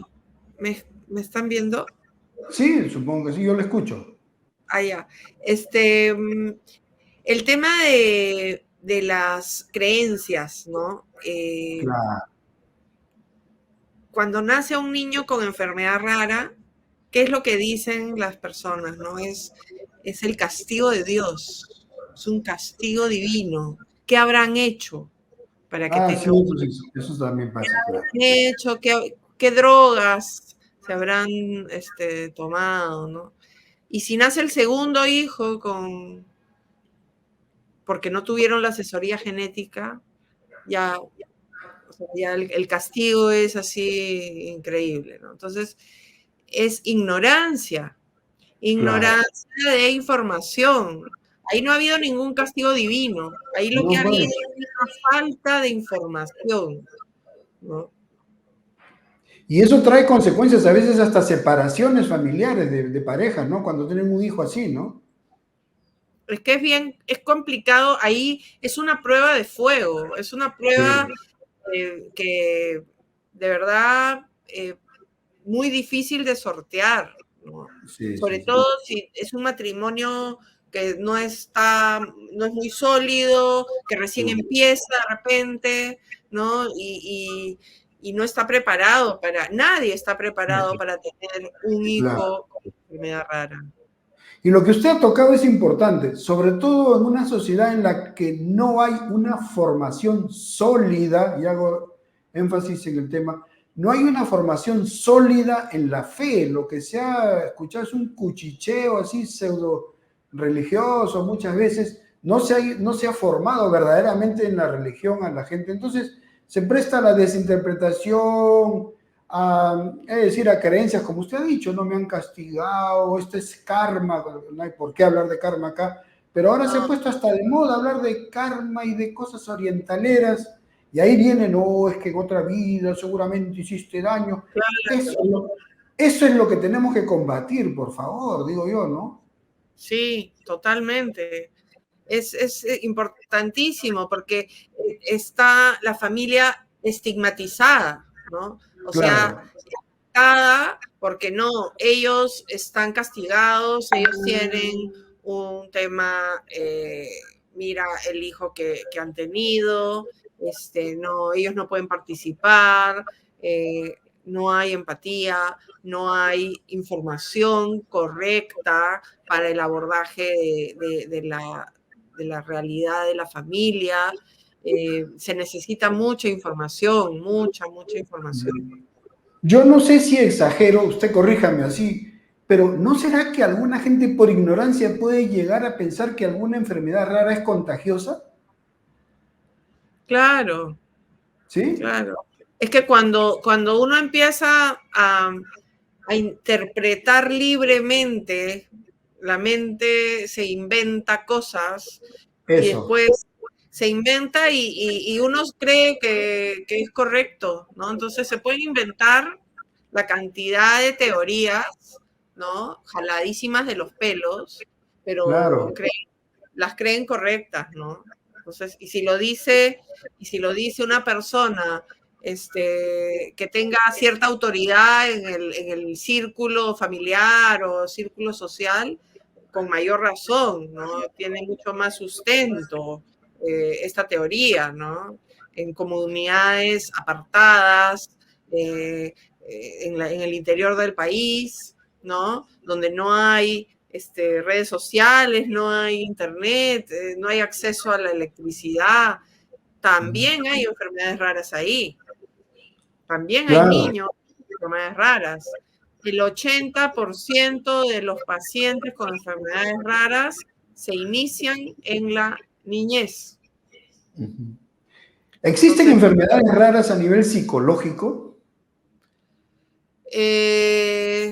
S2: me están viendo?
S1: Sí, supongo que sí, yo lo escucho.
S2: Ya. El tema de las creencias, ¿no?
S1: Claro.
S2: Cuando nace un niño con enfermedad rara, ¿qué es lo que dicen las personas? ¿No? Es el castigo de Dios, es un castigo divino. ¿Qué habrán hecho para que
S1: Ah,
S2: tenga
S1: sí,
S2: un
S1: eso también pasa, claro.
S2: hecho? ¿Qué drogas se habrán tomado? ¿No? Y si nace el segundo hijo porque no tuvieron la asesoría genética, ya, o sea, ya el castigo es así increíble, ¿no? Entonces, es ignorancia.
S1: Claro.
S2: ignorancia de información. Ahí no ha habido ningún castigo divino. Ahí lo que
S1: No,
S2: ha habido
S1: pues.
S2: es una falta de información, ¿no?
S1: Y eso trae consecuencias, a veces hasta separaciones familiares de parejas, ¿no? Cuando tienen un hijo así, ¿no?
S2: Es que es complicado. Ahí es una prueba de fuego, es una prueba
S1: Sí,
S2: que de verdad muy difícil de sortear, ¿no?
S1: sí,
S2: Sobre
S1: sí,
S2: todo
S1: sí.
S2: si es un matrimonio que no es muy sólido, que recién
S1: No,
S2: empieza de repente, ¿no? Y no está preparado nadie está preparado para tener un
S1: claro.
S2: hijo con enfermedad rara.
S1: Y lo que usted ha tocado es importante, sobre todo en una sociedad en la que no hay una formación sólida, y hago énfasis en el tema, no hay una formación sólida en la fe. Lo que se ha escuchado es un cuchicheo así pseudo religioso muchas veces. No se ha formado verdaderamente en la religión a la gente. Entonces se presta a la desinterpretación, es decir, a creencias, como usted ha dicho, no me han castigado, esto es karma, no hay por qué hablar de karma acá, pero ahora se ha
S2: No,
S1: puesto hasta de moda hablar de karma y de cosas orientaleras, y ahí viene, no, es que en otra vida seguramente hiciste daño. Eso,
S2: claro,
S1: eso es lo que tenemos que combatir, por favor, digo yo, ¿no?
S2: sí, totalmente. Es importantísimo porque está la familia estigmatizada, ¿no? O sea,
S1: Claro,
S2: porque no, ellos están castigados, ellos tienen un tema, mira el hijo que han tenido, no, ellos no pueden participar, no hay empatía, no hay información correcta para el abordaje de la realidad de la familia. Se necesita mucha información, mucha información.
S1: yo no sé si exagero, usted corríjame así, pero ¿no será que alguna gente por ignorancia puede llegar a pensar que alguna enfermedad rara es contagiosa?
S2: Claro,
S1: ¿Sí?
S2: claro. Es que cuando uno empieza a interpretar libremente, la mente se inventa cosas y
S1: Eso,
S2: después se inventa y uno cree que es correcto, ¿no? Entonces se pueden inventar la cantidad de teorías, ¿no? Jaladísimas de los pelos, pero
S1: claro,
S2: las creen correctas, ¿no? Entonces, y si lo dice una persona que tenga cierta autoridad en el círculo familiar o círculo social, con mayor razón, ¿no? Tiene mucho más sustento esta teoría, ¿no? En comunidades apartadas, en el interior del país, ¿no? Donde no hay redes sociales, no hay internet, no hay acceso a la electricidad. También hay enfermedades raras ahí. También hay
S1: claro.
S2: niños con enfermedades raras. El 80% de los pacientes con enfermedades raras se inician en la niñez.
S1: ¿Existen
S2: Entonces,
S1: enfermedades raras a nivel psicológico,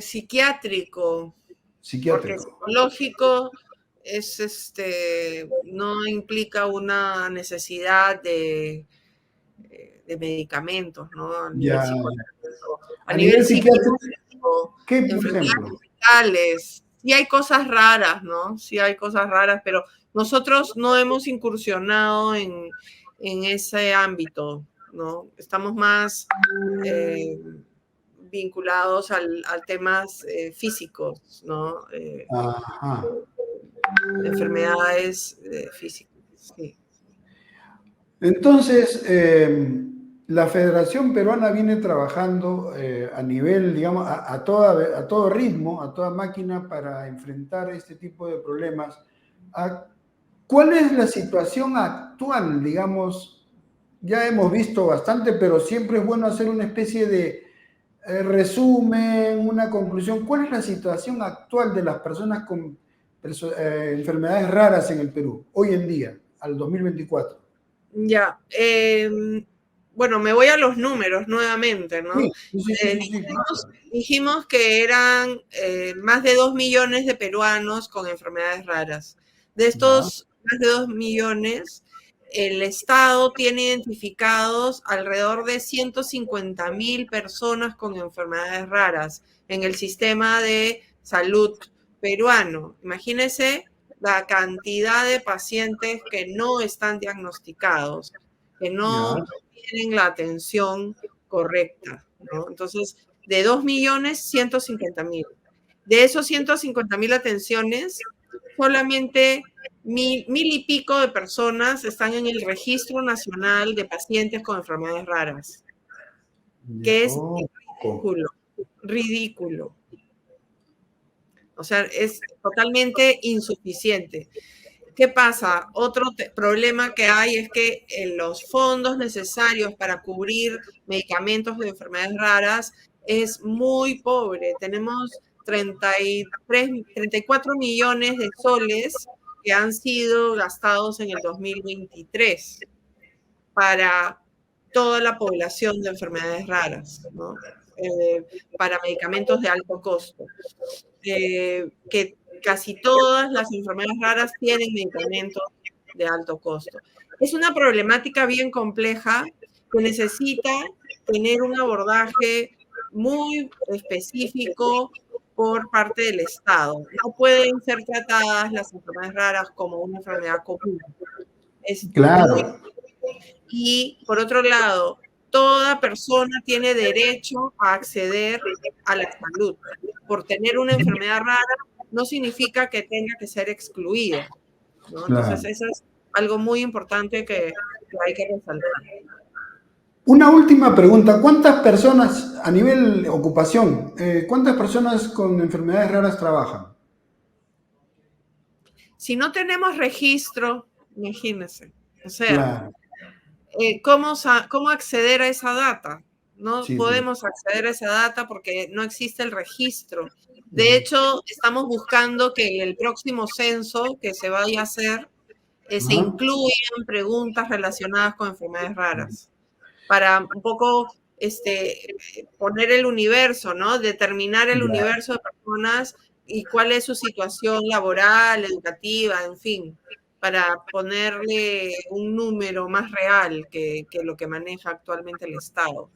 S2: psiquiátrico, porque
S1: psiquiátrico?
S2: psicológico no implica una necesidad de medicamentos, ¿no? A nivel
S1: Ya.
S2: psicológico. A
S1: A
S2: nivel
S1: nivel psiquiátrico,
S2: psiquiátrico,
S1: ¿qué, por
S2: enfermedades
S1: ejemplo?
S2: mentales, sí hay cosas raras, ¿no? Sí hay cosas raras, pero nosotros no hemos incursionado en ese ámbito, ¿no? Estamos más vinculados al temas físicos, ¿no?
S1: Ajá.
S2: Enfermedades físicas, sí.
S1: Entonces, la Federación Peruana viene trabajando a nivel, digamos, a todo ritmo, a toda máquina para enfrentar este tipo de problemas. ¿A ¿Cuál es la situación actual? Digamos, ya hemos visto bastante, pero siempre es bueno hacer una especie de resumen, una conclusión. ¿Cuál es la situación actual de las personas con enfermedades raras en el Perú, hoy en día, al 2024?
S2: Ya. bueno, me voy a los números nuevamente, ¿no?
S1: Sí, sí, sí, sí, sí,
S2: Dijimos que eran más de 2 millones de peruanos con enfermedades raras. De
S1: ya,
S2: estos más de 2 millones, el Estado tiene identificados alrededor de 150.000 personas con enfermedades raras en el sistema de salud peruano. Imagínense la cantidad de pacientes que no están diagnosticados, que
S1: ya,
S2: no tienen la atención correcta, ¿no? Entonces, de 2 millones, 150.000. De esos 150.000 atenciones, solamente mil y pico de personas están en el Registro Nacional de Pacientes con Enfermedades Raras, que es
S1: poco.
S2: ridículo, ridículo. O sea, es totalmente insuficiente. ¿Qué pasa? Otro problema que hay es que los fondos necesarios para cubrir medicamentos de enfermedades raras es muy pobre. Tenemos 34 millones de soles que han sido gastados en el 2023 para toda la población de enfermedades raras, ¿no? Para medicamentos de alto costo. Que casi todas las enfermedades raras tienen medicamentos de alto costo. Es una problemática bien compleja que necesita tener un abordaje muy específico por parte del Estado. No pueden ser tratadas las enfermedades raras como una enfermedad común. Es muy...
S1: Claro,
S2: Y por otro lado, toda persona tiene derecho a acceder a la salud. Por tener una enfermedad rara no significa que tenga que ser excluida, ¿no? Entonces,
S1: claro.
S2: eso es algo muy importante que hay que resaltar.
S1: Una última pregunta. ¿Cuántas personas a nivel ocupación, cuántas personas con enfermedades raras trabajan?
S2: Si no tenemos registro, imagínense, o sea,
S1: Claro,
S2: ¿cómo acceder a esa data? No
S1: sí, sí.
S2: podemos acceder a esa data porque no existe el registro. De
S1: Ujú.
S2: hecho, estamos buscando que el próximo censo que se vaya a hacer se
S1: Ajá.
S2: incluyan preguntas relacionadas con enfermedades raras, para un poco poner el universo, ¿no? Determinar el
S1: Ya.
S2: universo de personas y cuál es su situación laboral, educativa, en fin, para ponerle un número más real que lo que maneja actualmente el Estado.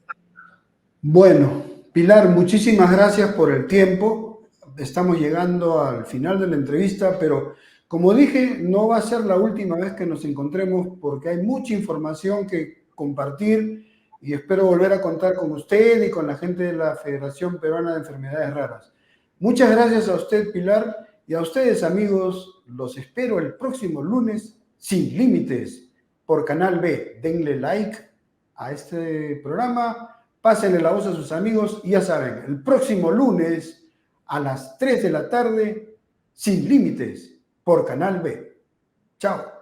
S1: Bueno, Pilar, muchísimas gracias por el tiempo. Estamos llegando al final de la entrevista, pero como dije, no va a ser la última vez que nos encontremos porque hay mucha información que compartir y espero volver a contar con usted y con la gente de la Federación Peruana de Enfermedades Raras. Muchas gracias a usted, Pilar, y a ustedes, amigos. Los espero el próximo lunes sin límites por Canal B. Denle like a este programa. Pásenle la voz a sus amigos y ya saben, el próximo lunes a las 3 de la tarde, sin límites, por Canal B. Chao.